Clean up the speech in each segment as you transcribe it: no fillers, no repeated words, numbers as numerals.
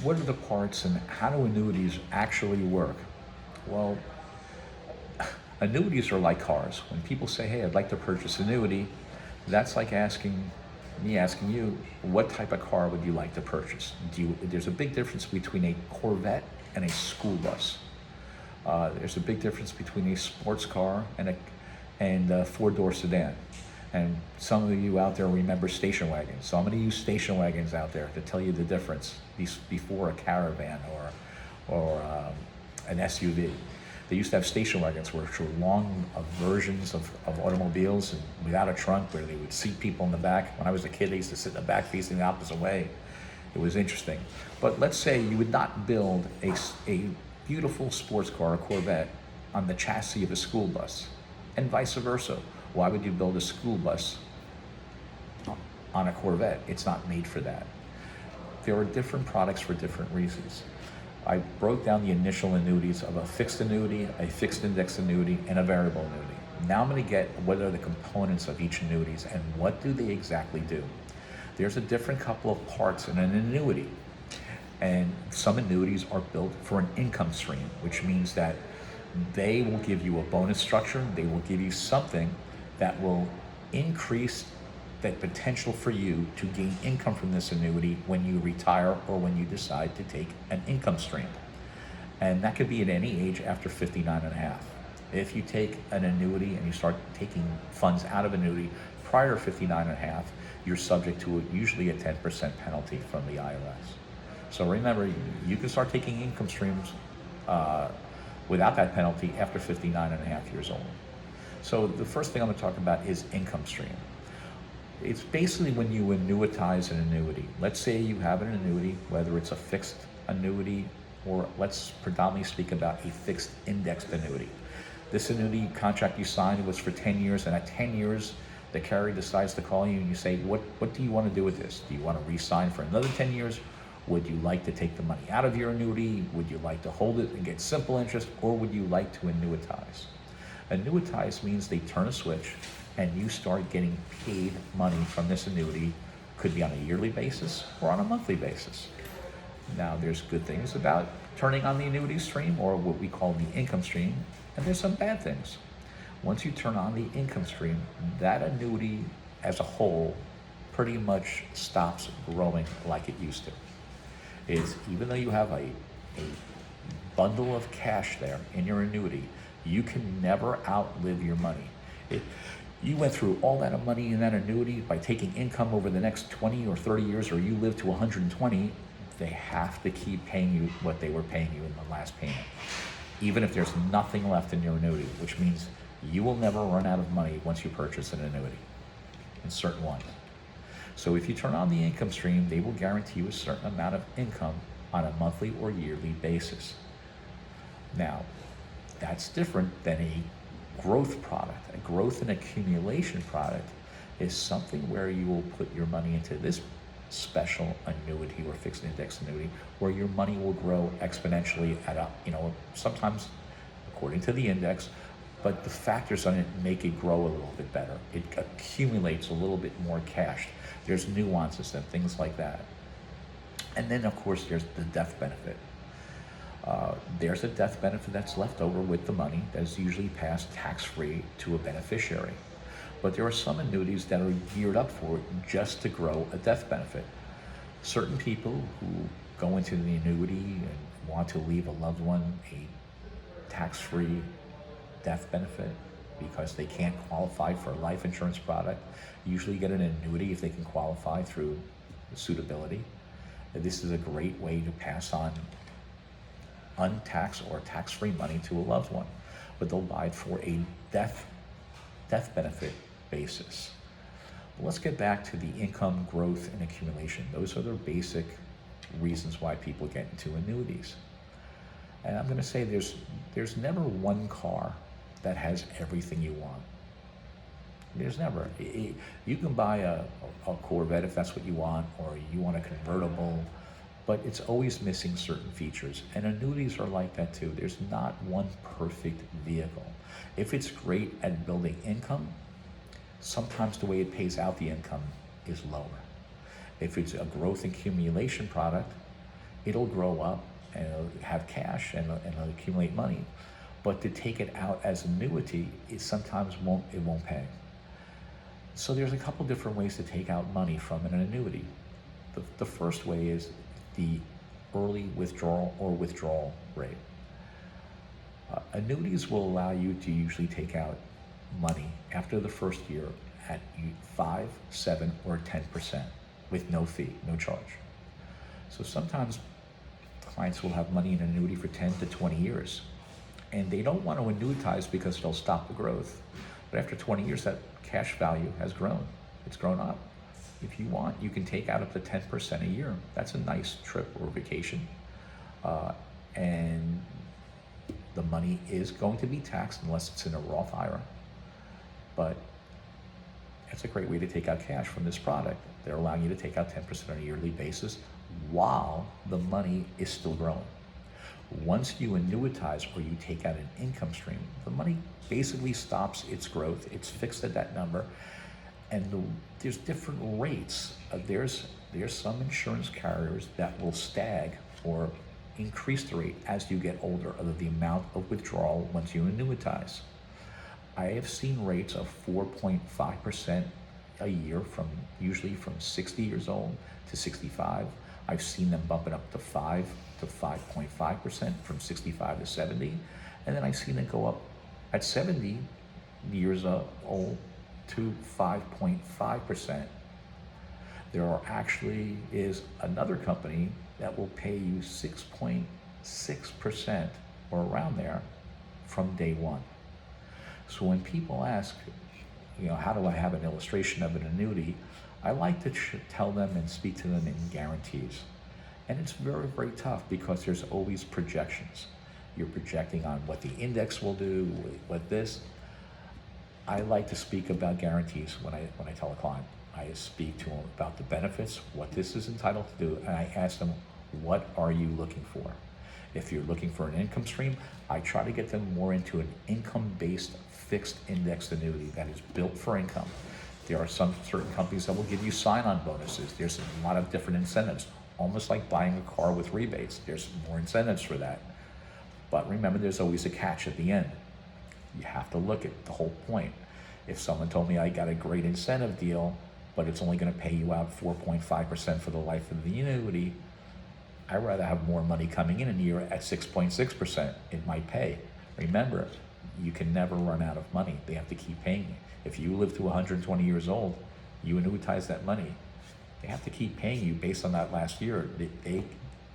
what are the parts and how do annuities actually work? Well, annuities are like cars. When people say, hey, I'd like to purchase an annuity, that's like me asking you, what type of car would you like to purchase? There's a big difference between a Corvette and a school bus. There's a big difference between a sports car and a four-door sedan. And some of you out there remember station wagons. So I'm going to use station wagons out there to tell you the difference before a caravan or an SUV. They used to have station wagons, which were long versions of automobiles and without a trunk, where they would seat people in the back. When I was a kid, they used to sit in the back facing the opposite way. It was interesting. But let's say you would not build a beautiful sports car, a Corvette, on the chassis of a school bus, and vice versa. Why would you build a school bus on a Corvette? It's not made for that. There are different products for different reasons. I broke down the initial annuities of a fixed annuity, a fixed index annuity, and a variable annuity. Now I'm going to get what are the components of each annuities and what do they exactly do. There's a different couple of parts in an annuity. And some annuities are built for an income stream, which means that they will give you a bonus structure. They will give you something that will increase that potential for you to gain income from this annuity when you retire or when you decide to take an income stream. And that could be at any age after 59 and a half. If you take an annuity and you start taking funds out of annuity prior to 59 and a half, you're subject to usually a 10% penalty from the IRS. So remember, you can start taking income streams without that penalty after 59 and a half years old. So the first thing I'm going to talk about is income stream. It's basically when you annuitize an annuity. Let's say you have an annuity, whether it's a fixed annuity or let's predominantly speak about a fixed indexed annuity. This annuity contract you signed was for 10 years, and at 10 years, the carrier decides to call you and you say, what do you want to do with this? Do you want to re-sign for another 10 years? Would you like to take the money out of your annuity? Would you like to hold it and get simple interest, or would you like to annuitize? Annuitize means they turn a switch and you start getting paid money from this annuity. Could be on a yearly basis or on a monthly basis. Now, there's good things about turning on the annuity stream, or what we call the income stream, and there's some bad things. Once you turn on the income stream, that annuity as a whole pretty much stops growing like it used to. Even though you have a bundle of cash there in your annuity, you can never outlive your money. You went through all that money in that annuity by taking income over the next 20 or 30 years, or you live to 120, they have to keep paying you what they were paying you in the last payment, even if there's nothing left in your annuity, which means you will never run out of money once you purchase an annuity in certain ones. So if you turn on the income stream, they will guarantee you a certain amount of income on a monthly or yearly basis. Now, that's different than a growth product. A growth and accumulation product is something where you will put your money into this special annuity or fixed index annuity, where your money will grow exponentially sometimes according to the index, but the factors on it make it grow a little bit better. It accumulates a little bit more cash. There's nuances and things like that. And then, of course, there's the death benefit. There's a death benefit that's left over with the money that is usually passed tax-free to a beneficiary. But there are some annuities that are geared up for it just to grow a death benefit. Certain people who go into the annuity and want to leave a loved one a tax-free death benefit because they can't qualify for a life insurance product, usually get an annuity if they can qualify through suitability. This is a great way to pass on untaxed or tax-free money to a loved one, but they'll buy it for a death benefit basis. But let's get back to the income, growth, and accumulation. Those are the basic reasons why people get into annuities. And I'm going to say there's never one car that has everything you want. There's never. You can buy a Corvette if that's what you want, or you want a convertible, but it's always missing certain features. And annuities are like that too. There's not one perfect vehicle. If it's great at building income, sometimes the way it pays out the income is lower. If it's a growth accumulation product, It'll grow up and it'll have cash and it'll accumulate money. But to take it out as annuity, it sometimes won't pay. So there's a couple different ways to take out money from an annuity. The first way is the early withdrawal or withdrawal rate. Annuities will allow you to usually take out money after the first year at 5, 7, or 10% with no fee, no charge. So sometimes clients will have money in an annuity for 10 to 20 years, and they don't want to annuitize because it'll stop the growth. But after 20 years, that cash value has grown. It's grown up. If you want, you can take out up to 10% a year. That's a nice trip or vacation. And the money is going to be taxed unless it's in a Roth IRA. But it's a great way to take out cash from this product. They're allowing you to take out 10% on a yearly basis while the money is still growing. Once you annuitize or you take out an income stream, the money basically stops its growth. It's fixed at that number. And there's different rates. There's some insurance carriers that will stag or increase the rate as you get older of the amount of withdrawal once you annuitize. I have seen rates of 4.5% a year usually from 60 years old to 65. I've seen them bumping up to 5 to 5.5% from 65 to 70. And then I've seen it go up at 70 years old to 5.5%. There actually is another company that will pay you 6.6% or around there from day one. So when people ask, how do I have an illustration of an annuity? I like to tell them and speak to them in guarantees. And it's very, very tough because there's always projections. You're projecting on what the index will do, what this. I like to speak about guarantees when I tell a client. I speak to them about the benefits, what this is entitled to do, and I ask them, what are you looking for? If you're looking for an income stream, I try to get them more into an income-based fixed indexed annuity that is built for income. There are some certain companies that will give you sign-on bonuses. There's a lot of different incentives, almost like buying a car with rebates. There's more incentives for that. But remember, there's always a catch at the end. You have to look at the whole point. If someone told me I got a great incentive deal, but it's only going to pay you out 4.5% for the life of the annuity, I'd rather have more money coming in a year at 6.6%. It might pay. Remember, you can never run out of money. They have to keep paying you. If you live to 120 years old, you annuitize that money. They have to keep paying you based on that last year. They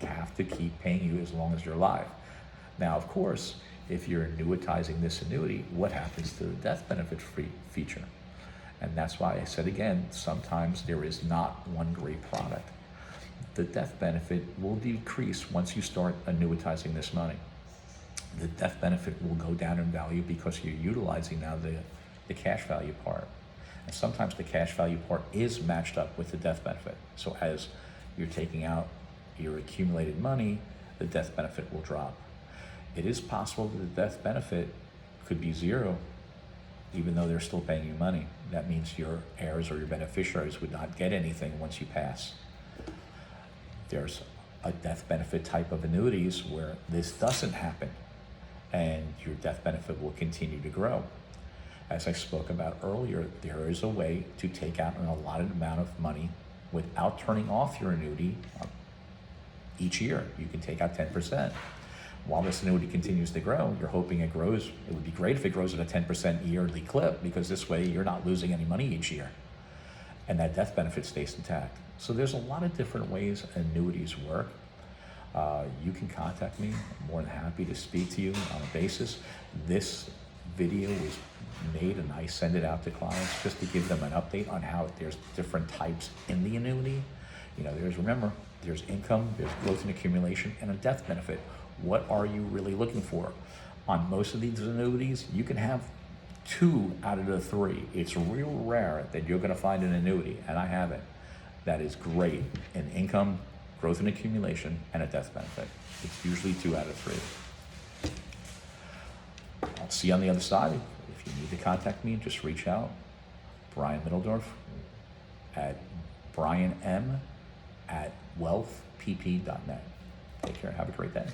have to keep paying you as long as you're alive. Now, of course, if you're annuitizing this annuity, what happens to the death benefit feature? And that's why I said again, sometimes there is not one great product. The death benefit will decrease once you start annuitizing this money. The death benefit will go down in value because you're utilizing now the cash value part. And sometimes the cash value part is matched up with the death benefit. So as you're taking out your accumulated money, the death benefit will drop. It is possible that the death benefit could be zero, even though they're still paying you money. That means your heirs or your beneficiaries would not get anything once you pass. There's a death benefit type of annuities where this doesn't happen and your death benefit will continue to grow. As I spoke about earlier, there is a way to take out an allotted amount of money without turning off your annuity each year. You can take out 10%. While this annuity continues to grow, you're hoping it grows. It would be great if it grows at a 10% yearly clip, because this way you're not losing any money each year. And that death benefit stays intact. So there's a lot of different ways annuities work. You can contact me. I'm more than happy to speak to you on a basis. This video was made and I send it out to clients just to give them an update on how there's different types in the annuity. Remember, there's income, there's growth and accumulation, and a death benefit. What are you really looking for? On most of these annuities, you can have 2 out of the 3. It's real rare that you're going to find an annuity, and I have it, that is great in income, growth and accumulation, and a death benefit. It's usually 2 out of 3. I'll see you on the other side. If you need to contact me, just reach out. Brian Middledorf at brianm@wealthpp.net. Take care. Have a great day.